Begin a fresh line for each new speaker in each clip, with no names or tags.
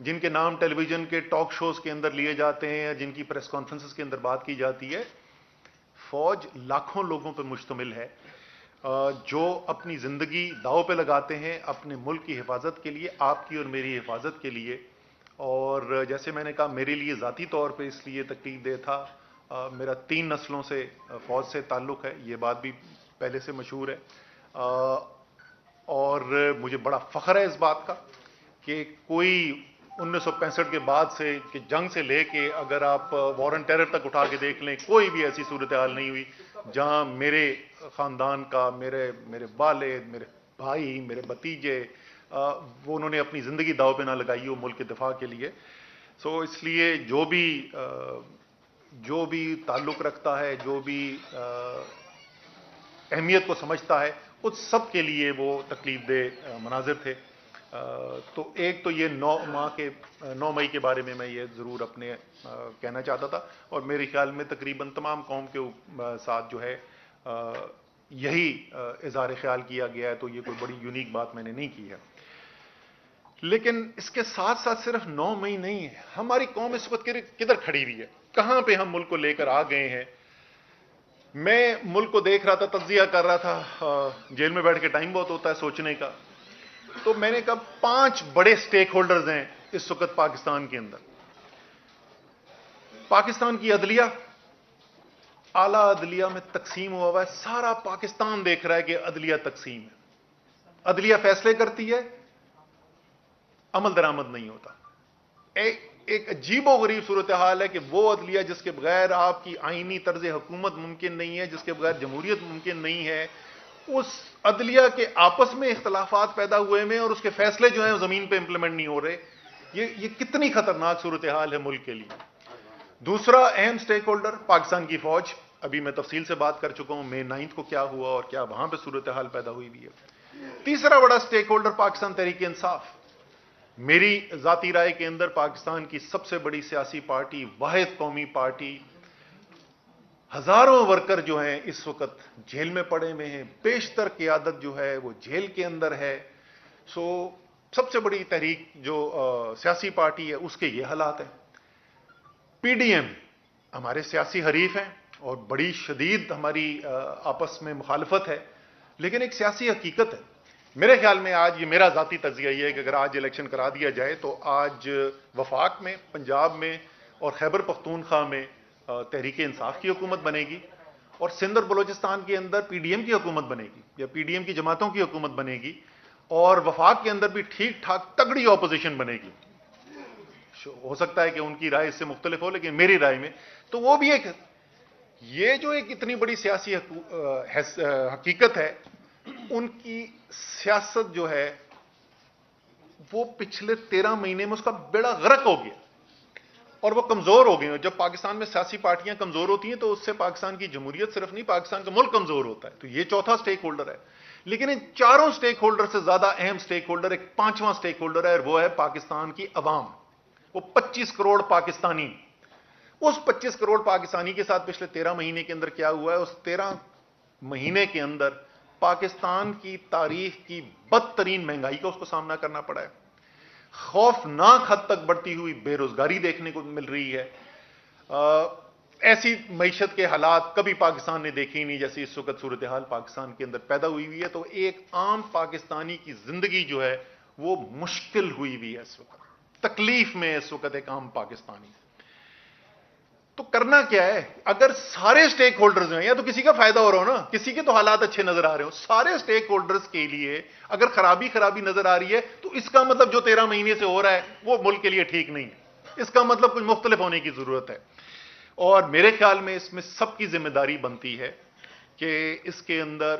جن کے نام ٹیلی ویژن کے ٹاک شوز کے اندر لیے جاتے ہیں یا جن کی پریس کانفرنسز کے اندر بات کی جاتی ہے. فوج لاکھوں لوگوں پہ مشتمل ہے جو اپنی زندگی داؤ پہ لگاتے ہیں اپنے ملک کی حفاظت کے لیے، آپ کی اور میری حفاظت کے لیے. اور جیسے میں نے کہا میرے لیے ذاتی طور پہ اس لیے تکلیف دہ تھا، میرا 3 نسلوں سے فوج سے تعلق ہے، یہ بات بھی پہلے سے مشہور ہے. اور مجھے بڑا فخر ہے اس بات کا کہ کوئی 1965 کے بعد سے کہ جنگ سے لے کے اگر آپ وار اینڈ ٹیرر تک اٹھا کے دیکھ لیں، کوئی بھی ایسی صورتحال نہیں ہوئی جہاں میرے خاندان کا، میرے والد، میرے بھائی، میرے بھتیجے، وہ انہوں نے اپنی زندگی داؤ پہ نہ لگائی ہو ملک کے دفاع کے لیے. سو اس لیے جو بھی تعلق رکھتا ہے، جو بھی اہمیت کو سمجھتا ہے، اس سب کے لیے وہ تکلیف دہ مناظر تھے. تو ایک تو یہ 9 مئی کے بارے میں یہ ضرور اپنے کہنا چاہتا تھا، اور میرے خیال میں تقریباً تمام قوم کے ساتھ جو ہے یہی اظہار خیال کیا گیا ہے، تو یہ کوئی بڑی یونیک بات میں نے نہیں کی ہے. لیکن اس کے ساتھ ساتھ صرف 9 مئی نہیں ہے، ہماری قوم اس وقت کدھر کھڑی ہوئی ہے، کہاں پہ ہم ملک کو لے کر آ گئے ہیں. میں ملک کو دیکھ رہا تھا، تجزیہ کر رہا تھا، جیل میں بیٹھ کے ٹائم بہت ہوتا ہے سوچنے کا، تو میں نے کہا 5 بڑے سٹیک ہولڈرز ہیں اس وقت پاکستان کے اندر. پاکستان کی عدلیہ، اعلیٰ عدلیہ میں تقسیم ہوا ہوا ہے، سارا پاکستان دیکھ رہا ہے کہ عدلیہ تقسیم ہے. عدلیہ فیصلے کرتی ہے، عمل درآمد نہیں ہوتا. ایک عجیب و غریب صورتحال ہے کہ وہ عدلیہ جس کے بغیر آپ کی آئینی طرز حکومت ممکن نہیں ہے، جس کے بغیر جمہوریت ممکن نہیں ہے، اس عدلیہ کے آپس میں اختلافات پیدا ہوئے میں اور اس کے فیصلے جو ہیں وہ زمین پہ امپلیمنٹ نہیں ہو رہے. یہ کتنی خطرناک صورتحال ہے ملک کے لیے. دوسرا اہم سٹیک ہولڈر پاکستان کی فوج، ابھی میں تفصیل سے بات کر چکا ہوں مئی 9 کو کیا ہوا اور کیا وہاں پہ صورتحال پیدا ہوئی بھی ہے. تیسرا بڑا سٹیک ہولڈر پاکستان تحریک انصاف. میری ذاتی رائے کے اندر پاکستان کی سب سے بڑی سیاسی پارٹی، واحد قومی پارٹی. ہزاروں ورکر جو ہیں اس وقت جیل میں پڑے ہوئے ہیں، بیشتر قیادت جو ہے وہ جیل کے اندر ہے. سو سب سے بڑی تحریک جو سیاسی پارٹی ہے اس کے یہ حالات ہیں. پی ڈی ایم ہمارے سیاسی حریف ہیں اور بڑی شدید ہماری آپس میں مخالفت ہے، لیکن ایک سیاسی حقیقت ہے. میرے خیال میں آج یہ میرا ذاتی تجزیہ یہ ہے کہ اگر آج الیکشن کرا دیا جائے تو آج وفاق میں، پنجاب میں اور خیبر پختونخوا میں تحریک انصاف کی حکومت بنے گی، اور سندھ اور بلوچستان کے اندر پی ڈی ایم کی حکومت بنے گی یا پی ڈی ایم کی جماعتوں کی حکومت بنے گی، اور وفاق کے اندر بھی ٹھیک ٹھاک تگڑی اپوزیشن بنے گی. ہو سکتا ہے کہ ان کی رائے اس سے مختلف ہو، لیکن میری رائے میں تو وہ بھی یہ جو ایک اتنی بڑی سیاسی حقیقت ہے، ان کی سیاست جو ہے وہ پچھلے 13 مہینے میں اس کا بیڑا غرق ہو گیا اور وہ کمزور ہو گئے. جب پاکستان میں سیاسی پارٹیاں کمزور ہوتی ہیں تو اس سے پاکستان کی جمہوریت صرف نہیں، پاکستان کا ملک کمزور ہوتا ہے. تو یہ چوتھا سٹیک ہولڈر ہے. لیکن ان چاروں سٹیک ہولڈر سے زیادہ اہم سٹیک ہولڈر ایک 5واں سٹیک ہولڈر ہے، اور وہ ہے پاکستان کی عوام. وہ 25 کروڑ پاکستانی. اس 25 کروڑ پاکستانی کے ساتھ پچھلے 13 مہینے کے اندر کیا ہوا ہے؟ اس 13 مہینے کے اندر پاکستان کی تاریخ کی بدترین مہنگائی کا اس کو سامنا کرنا پڑا ہے. خوفناک حد تک بڑھتی ہوئی بے روزگاری دیکھنے کو مل رہی ہے. ایسی معیشت کے حالات کبھی پاکستان نے دیکھی نہیں جیسی اس وقت صورتحال پاکستان کے اندر پیدا ہوئی ہوئی ہے. تو ایک عام پاکستانی کی زندگی جو ہے وہ مشکل ہوئی ہوئی ہے اس وقت، تکلیف میں اس وقت ایک عام پاکستانی. تو کرنا کیا ہے؟ اگر سارے سٹیک ہولڈرز ہیں، یا تو کسی کا فائدہ ہو رہا ہو نا، کسی کے تو حالات اچھے نظر آ رہے ہو، سارے سٹیک ہولڈرز کے لیے اگر خرابی نظر آ رہی ہے تو اس کا مطلب جو 13 مہینے سے ہو رہا ہے وہ ملک کے لیے ٹھیک نہیں ہے. اس کا مطلب کچھ مختلف ہونے کی ضرورت ہے. اور میرے خیال میں اس میں سب کی ذمہ داری بنتی ہے کہ اس کے اندر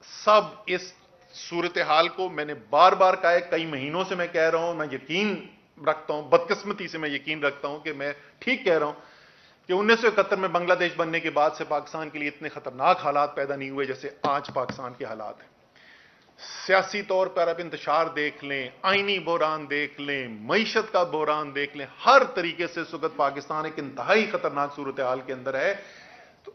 سب اس صورتحال کو، میں نے بار بار کہا ہے، کئی مہینوں سے میں کہہ رہا ہوں، میں یقین رکھتا ہوں، بدقسمتی سے میں یقین رکھتا ہوں کہ میں ٹھیک کہہ رہا ہوں کہ 1971 میں بنگلہ دیش بننے کے بعد سے پاکستان کے لیے اتنے خطرناک حالات پیدا نہیں ہوئے جیسے آج پاکستان کے حالات ہیں. سیاسی طور پر آپ انتشار دیکھ لیں، آئینی بحران دیکھ لیں، معیشت کا بحران دیکھ لیں، ہر طریقے سے اس وقت پاکستان ایک انتہائی خطرناک صورتحال کے اندر ہے.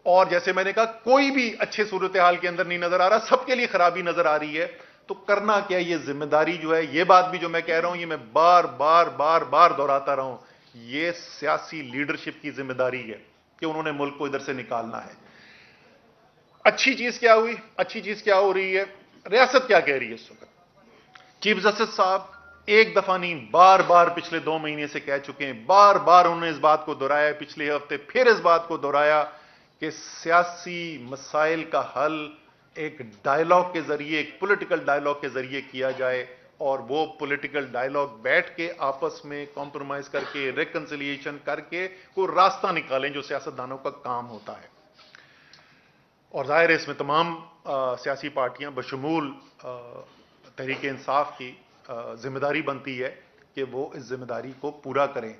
اور جیسے میں نے کہا کوئی بھی اچھے صورتحال کے اندر نہیں نظر آ رہا، سب کے لیے خرابی نظر آ رہی ہے. تو کرنا کیا یہ ذمہ داری جو ہے، یہ بات بھی جو میں کہہ رہا ہوں، یہ میں بار بار بار بار دہراتا رہا ہوں، یہ سیاسی لیڈرشپ کی ذمہ داری ہے کہ انہوں نے ملک کو ادھر سے نکالنا ہے۔ اچھی چیز کیا ہوئی؟ اچھی چیز کیا ہو رہی ہے؟ ریاست کیا کہہ رہی ہے اس وقت؟ چیف جسٹس صاحب ایک دفعہ نہیں، بار بار پچھلے 2 مہینے سے کہہ چکے ہیں، بار بار انہوں نے اس بات کو دہرایا، پچھلے ہفتے پھر اس بات کو دہرایا کہ سیاسی مسائل کا حل ایک ڈائیلاگ کے ذریعے، ایک پولیٹیکل ڈائیلاگ کے ذریعے کیا جائے، اور وہ پولیٹیکل ڈائیلاگ بیٹھ کے آپس میں کمپرومائز کر کے، ریکنسیلیشن کر کے کوئی راستہ نکالیں، جو سیاستدانوں کا کام ہوتا ہے۔ اور ظاہر ہے اس میں تمام سیاسی پارٹیاں بشمول تحریک انصاف کی ذمہ داری بنتی ہے کہ وہ اس ذمہ داری کو پورا کریں۔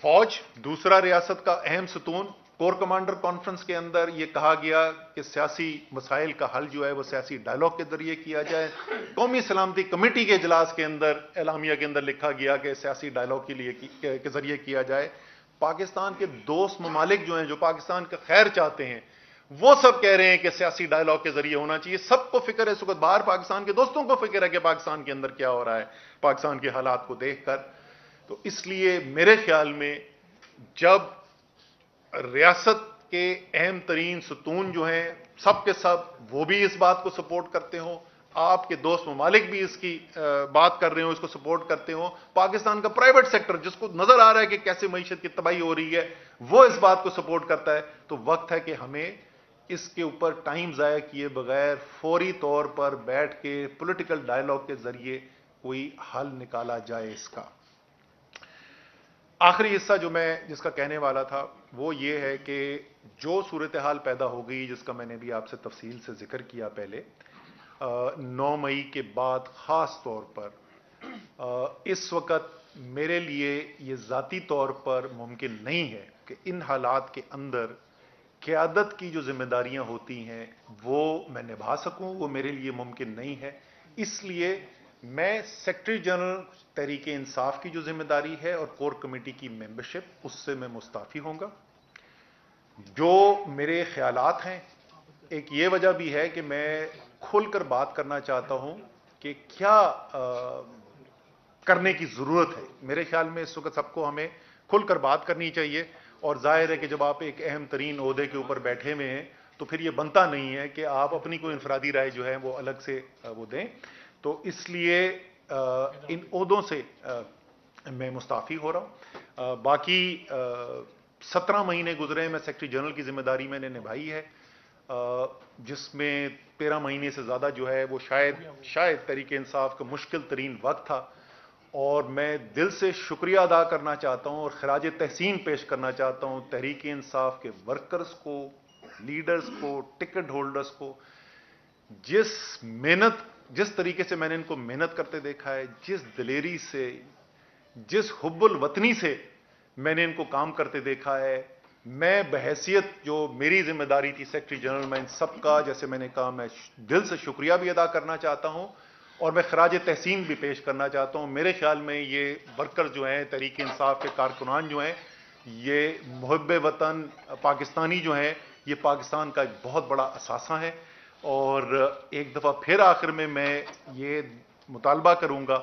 فوج دوسرا ریاست کا اہم ستون، کور کمانڈر کانفرنس کے اندر یہ کہا گیا کہ سیاسی مسائل کا حل جو ہے وہ سیاسی ڈائیلاگ کے ذریعے کیا جائے۔ قومی سلامتی کمیٹی کے اجلاس کے اندر اعلامیہ کے اندر لکھا گیا کہ سیاسی ڈائیلاگ کے ذریعے کیا جائے۔ پاکستان کے دوست ممالک جو ہیں، جو پاکستان کا خیر چاہتے ہیں، وہ سب کہہ رہے ہیں کہ سیاسی ڈائیلاگ کے ذریعے ہونا چاہیے۔ سب کو فکر ہے اس وقت، باہر پاکستان کے دوستوں کو فکر ہے کہ پاکستان کے اندر کیا ہو رہا ہے، پاکستان کے حالات کو دیکھ کر۔ تو اس لیے میرے خیال میں جب ریاست کے اہم ترین ستون جو ہیں سب کے سب وہ بھی اس بات کو سپورٹ کرتے ہوں، آپ کے دوست ممالک بھی اس کی بات کر رہے ہوں، اس کو سپورٹ کرتے ہوں، پاکستان کا پرائیویٹ سیکٹر جس کو نظر آ رہا ہے کہ کیسے معیشت کی تباہی ہو رہی ہے وہ اس بات کو سپورٹ کرتا ہے، تو وقت ہے کہ ہمیں اس کے اوپر ٹائم ضائع کیے بغیر فوری طور پر بیٹھ کے پولیٹیکل ڈائیلاگ کے ذریعے کوئی حل نکالا جائے اس کا۔ آخری حصہ جو میں جس کا کہنے والا تھا وہ یہ ہے کہ جو صورتحال پیدا ہو گئی، جس کا میں نے بھی آپ سے تفصیل سے ذکر کیا پہلے، 9 مئی کے بعد خاص طور پر اس وقت میرے لیے یہ ذاتی طور پر ممکن نہیں ہے کہ ان حالات کے اندر قیادت کی جو ذمہ داریاں ہوتی ہیں وہ میں نبھا سکوں، وہ میرے لیے ممکن نہیں ہے۔ اس لیے میں سیکرٹری جنرل تحریک انصاف کی جو ذمہ داری ہے اور کور کمیٹی کی ممبرشپ، اس سے میں مستعفی ہوں گا۔ جو میرے خیالات ہیں، ایک یہ وجہ بھی ہے کہ میں کھل کر بات کرنا چاہتا ہوں کہ کیا کرنے کی ضرورت ہے۔ میرے خیال میں اس وقت سب کو ہمیں کھل کر بات کرنی چاہیے، اور ظاہر ہے کہ جب آپ ایک اہم ترین عہدے کے اوپر بیٹھے ہوئے ہیں تو پھر یہ بنتا نہیں ہے کہ آپ اپنی کوئی انفرادی رائے جو ہے وہ الگ سے وہ دیں۔ تو اس لیے ان عہدوں سے میں مستعفی ہو رہا ہوں۔ باقی 17 مہینے گزرے، میں سیکرٹری جنرل کی ذمہ داری میں نے نبھائی ہے، جس میں 13 مہینے سے زیادہ جو ہے وہ شاید تحریک انصاف کا مشکل ترین وقت تھا، اور میں دل سے شکریہ ادا کرنا چاہتا ہوں اور خراج تحسین پیش کرنا چاہتا ہوں تحریک انصاف کے ورکرز کو، لیڈرز کو، ٹکٹ ہولڈرز کو، جس طریقے سے میں نے ان کو محنت کرتے دیکھا ہے، جس دلیری سے، جس حب الوطنی سے میں نے ان کو کام کرتے دیکھا ہے۔ میں بحیثیت جو میری ذمہ داری تھی سیکرٹری جنرل، میں ان سب کا، جیسے میں نے کہا، میں دل سے شکریہ بھی ادا کرنا چاہتا ہوں، اور میں خراج تحسین بھی پیش کرنا چاہتا ہوں۔ میرے خیال میں یہ ورکر جو ہیں، تحریک انصاف کے کارکنان جو ہیں، یہ محب وطن پاکستانی جو ہیں، یہ پاکستان کا ایک بہت بڑا اثاثہ ہے۔ اور ایک دفعہ پھر آخر میں یہ مطالبہ کروں گا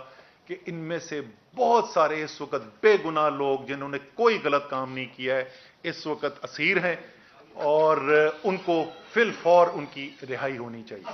کہ ان میں سے بہت سارے اس وقت بے گناہ لوگ جنہوں نے کوئی غلط کام نہیں کیا ہے، اس وقت اسیر ہیں، اور ان کو فی الفور ان کی رہائی ہونی چاہیے۔